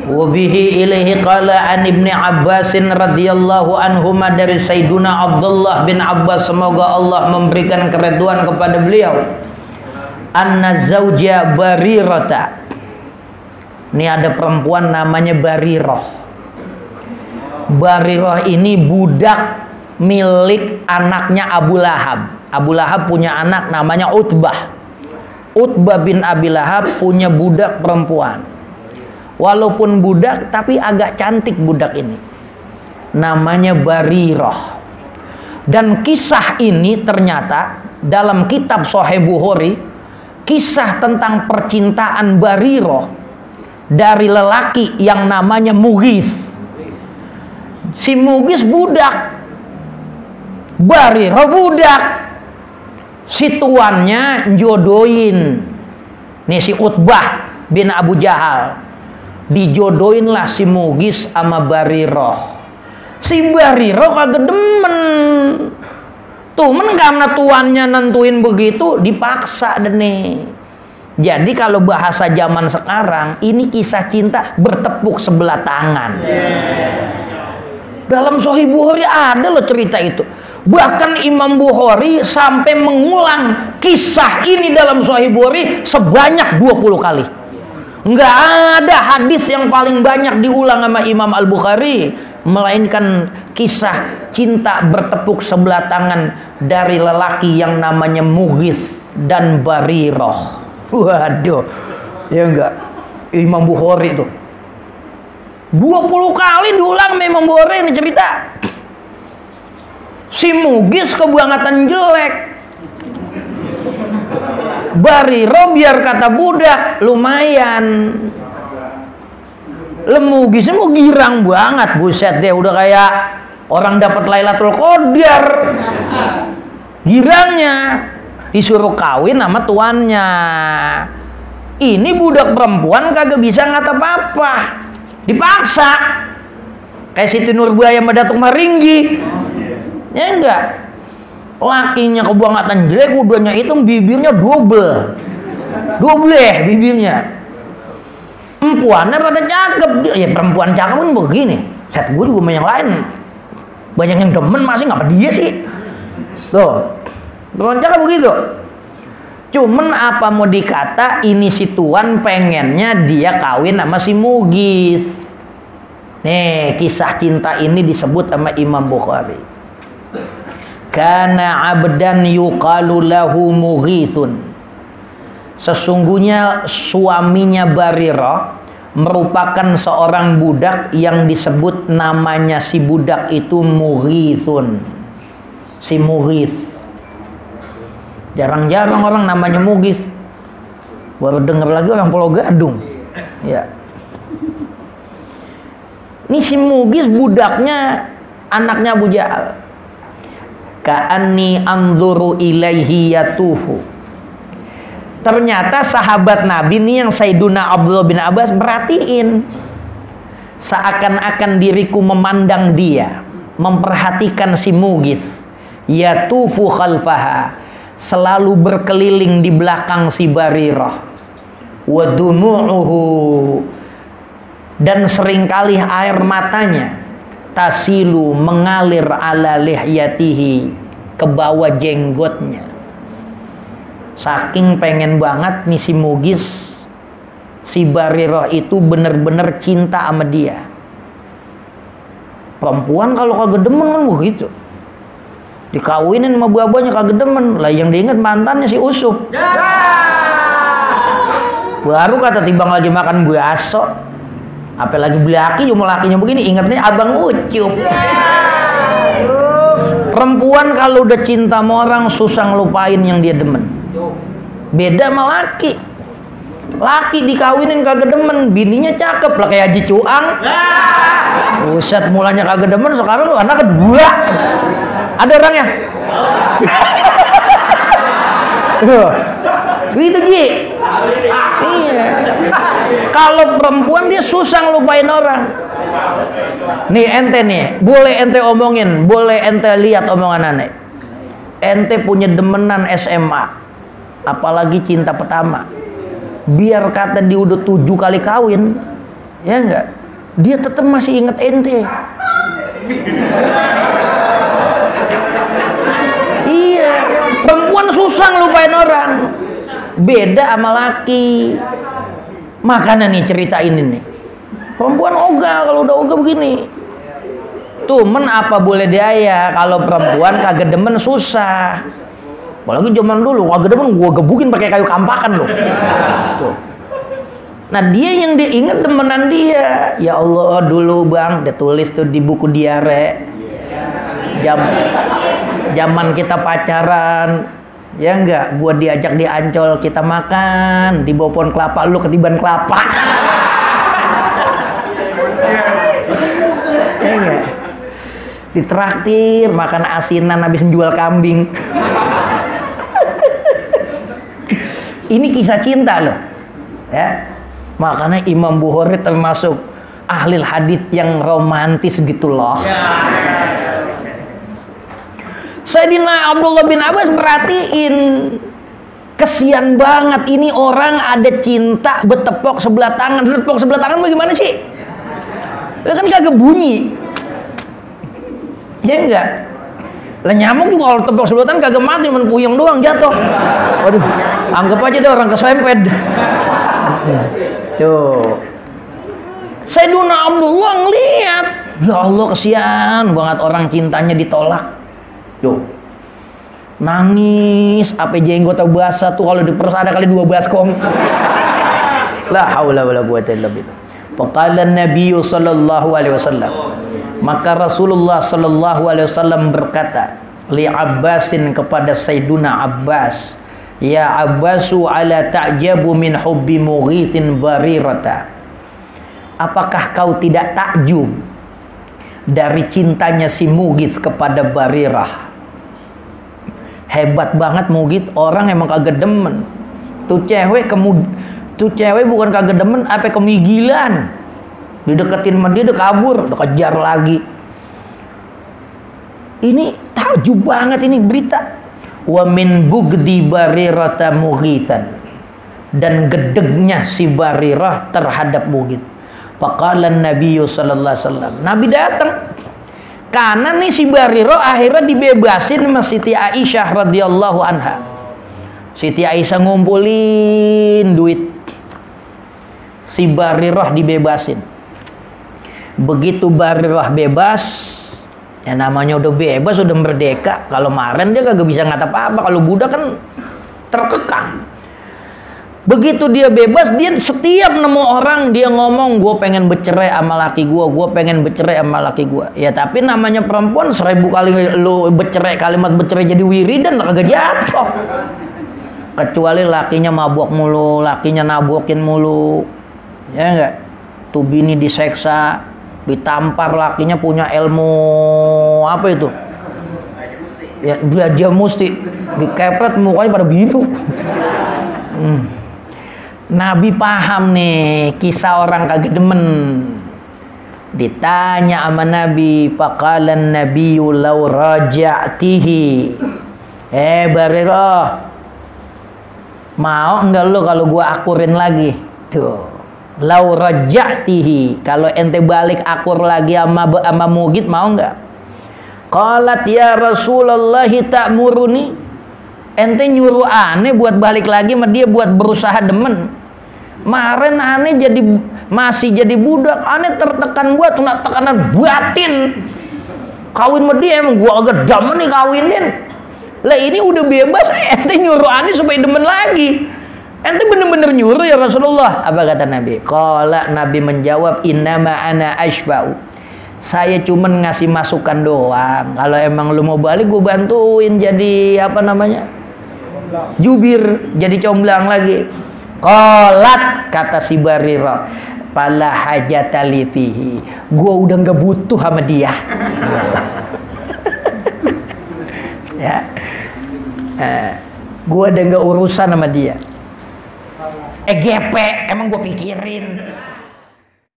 Wa bihi ilaihi qala an Ibnu Abbas radhiyallahu anhuma, dari Sayyiduna Abdullah bin Abbas, semoga Allah memberikan keridhaan kepada beliau, anna zauja Barirata. Ini ada perempuan namanya Barirah. Barirah ini budak milik anaknya Abu Lahab. Abu Lahab punya anak namanya Utbah. Utbah bin Abi Lahab punya budak perempuan. Walaupun budak tapi agak cantik budak ini. Namanya Barirah. Dan kisah ini ternyata dalam kitab Sahih Bukhari, kisah tentang percintaan Barirah dari lelaki yang namanya Mughis. Si Mughis budak, Barirah budak. Si tuannya jodohin nih si Utbah bin Abu Jahal. Dijodohinlah si Mughis sama Barirah. Si Barirah kagak demen. Karena tuannya nentuin begitu, dipaksa deh nih. Jadi kalau bahasa zaman sekarang, ini kisah cinta bertepuk sebelah tangan. Dalam Sahih Bukhari ada loh cerita itu. Bahkan Imam Bukhari sampai mengulang kisah ini dalam Sahih Bukhari sebanyak 20 kali. Nggak ada hadis yang paling banyak diulang sama Imam Al-Bukhari melainkan kisah cinta bertepuk sebelah tangan dari lelaki yang namanya Mughis dan Barirah. Waduh, ya enggak, Imam Bukhari itu 20 kali diulang Imam Bukhari ini cerita. Si Mughis kebangetan jelek, Barirah biar kata budak lumayan. Mughis mau girang banget, buset deh, udah kayak orang dapat Lailatul Qadar. Girangnya disuruh kawin sama tuannya. Ini budak perempuan kagak bisa ngata apa-apa, dipaksa. Kayak Siti Nurbaya sama Datuk Maringgi. Ya enggak, lakinya kebangetan jelek, udahnya itu bibirnya double bibirnya. Empuannya rada cakep. Ya perempuan cakep kan begini. Set gue juga yang lain banyak yang demen, masih ngapa dia sih. Tuh, perempuan cakep begitu. Cuman apa mau dikata, ini si tuan pengennya dia kawin sama si Mughis. Nih, kisah cinta ini disebut sama Imam Bukhari. Kana abdan yuqalu lahu Mughithun. Sesungguhnya suaminya Barirah merupakan seorang budak yang disebut namanya si budak itu Mughithun. Si Mughith. Jarang-jarang orang namanya Mughith. Baru dengar lagi orang Pulau Gadung. Ya. Ini si Mughith budaknya anaknya Abu Jahal. Ka'anni anzuru ilaihi yatufu. Ternyata sahabat Nabi nih yang Sayyiduna Abdullah bin Abbas perhatiin, seakan-akan diriku memandang dia, memperhatikan si Mughis. Yatufu khalfaha, selalu berkeliling di belakang si Barirah. Wa dumu'uhu, dan seringkali air matanya tasilu mengalir ala lihyatihi, ke bawah jenggotnya. Saking pengen banget nih si Mughis, si Barirah itu bener-bener cinta sama dia. Perempuan kalau kagak demen kan begitu, dikawinin sama babanya kagak demen lah, yang diingat mantannya si Usup. Baru kata tibang lagi makan bakso, apalagi belaki cuma lakinya begini, ingatnya Abang Ucup. Perempuan kalau udah cinta sama orang susah ngelupain yang dia demen. Beda sama laki. Laki dikawinin kagak demen, bininya cakep lah kayak Haji Cuang. Buset, mulanya kagak demen, sekarang anak kedua. Ada orangnya. Gitu Ji. Iya. Kalau perempuan dia susah ngelupain orang. Nih ente nih, boleh ente omongin, boleh ente lihat omongan aneh. Ente punya demenan SMA, apalagi cinta pertama. Biar kata dia udah 7 kali kawin, Ya enggak? Dia tetap masih ingat ente. Iya, perempuan susah ngelupain orang. Beda sama laki. Makanya nih cerita ini nih. Perempuan ogah, kalau udah ogah begini. Tumen apa boleh daya, kalau perempuan kagak demen susah. Apalagi zaman dulu kagak demen gua gebukin pakai kayu kampakan loh. Tuh. Nah dia yang dia ingat temenan dia. Ya Allah dulu bang, dia tulis tuh di buku diare. Zaman kita pacaran, ya enggak, gua diajak di Ancol kita makan, di bawah pohon kelapa, lu ketiban kelapa. Ya enggak, ditraktir makan asinan habis menjual kambing. Ini kisah cinta loh, ya. Makanya Imam Bukhari termasuk ahli hadis yang romantis gitu loh. Sayyidina Abdullah bin Abbas perhatiin, kesian banget ini orang ada cinta bertepok sebelah tangan. Bertepok sebelah tangan bagaimana sih? Dia kan kagak bunyi. Ya enggak? Lah nyamuk juga kalau tepok sebelah tangan kagak mati, cuma puyeng doang jatuh. Waduh, anggap aja dia orang kesempet. Tuh. Sayyidina Abdullah ngeliat, ya Allah kesian banget orang cintanya ditolak. Tuh. Nangis, apa jenggot basah tuh kalau diperes ada kali 2 baskom. La haula wala quwwata illa billah. Faqala Nabi sallallahu alaihi wasallam. Maka Rasulullah sallallahu alaihi wasallam berkata li Abbasin kepada Sayyiduna Abbas, ya Abbasu ala ta'jabu min hubbi Mughithin Barirata. Apakah kau tidak takjub dari cintanya si Mughith kepada Barirah? Hebat banget Mughith, orang emang kagak demen. Tuh cewek bukan kagak demen, apa kemigilan. Dideketin sama dia, dia kabur, udah kejar lagi. Ini takjub banget ini berita. Wa min bugdi Barirata Mughithan, dan gedegnya si Barirah terhadap Mughith. Faqala Nabi sallallahu alaihi wasallam, Nabi datang. Karena nih si Barirah akhirnya dibebasin sama Siti Aisyah radhiyallahu anha. Siti Aisyah ngumpulin duit, si Barirah dibebasin. Begitu Barirah bebas, ya namanya udah bebas, udah merdeka. Kalau maren dia kagak bisa ngata apa-apa. Kalau budak kan terkekang. Begitu dia bebas, dia setiap nemu orang dia ngomong, gue pengen bercerai sama laki gue pengen bercerai sama laki gue. Ya tapi namanya perempuan 1000 kali lu bercerai, kalimat bercerai jadi wiridan kagak jatuh. Kecuali lakinya mabuk mulu, lakinya nabokin mulu, ya enggak. Tuh bini diseksa, ditampar, lakinya punya ilmu apa itu? Ya dia mesti dikepet mukanya pada biru. Nabi paham nih kisah orang kagak demen. Ditanya sama Nabi, faqalan nabiyyu law raja'tihi. Barirah, mau enggak lu kalau gua akurin lagi? Tuh. Law raja'tihi, kalau ente balik akur lagi sama Mughith mau enggak? Qalat ya Rasulullah ta'muruni. Ente nyuruh aneh buat balik lagi sama dia, buat berusaha demen. Maren aneh masih jadi budak, aneh tertekan gua tuh tekanan batin. Kawin sama dia emang gua agak demen nih kawinin. Lah ini udah bebas, ente nyuruh aneh supaya demen lagi. Ente bener-bener nyuruh ya Rasulullah. Apa kata Nabi? Qala, Nabi menjawab, innama ana ashfa'u. Saya cuman ngasih masukan doang. Kalau emang lu mau balik gua bantuin jadi apa namanya? Jubir, jadi comblang lagi. Qalat, kata si Barirah, pala hajatali fihi. Gua udah nggak butuh sama dia. Ya. Gua udah nggak urusan sama dia. GP, emang gua pikirin.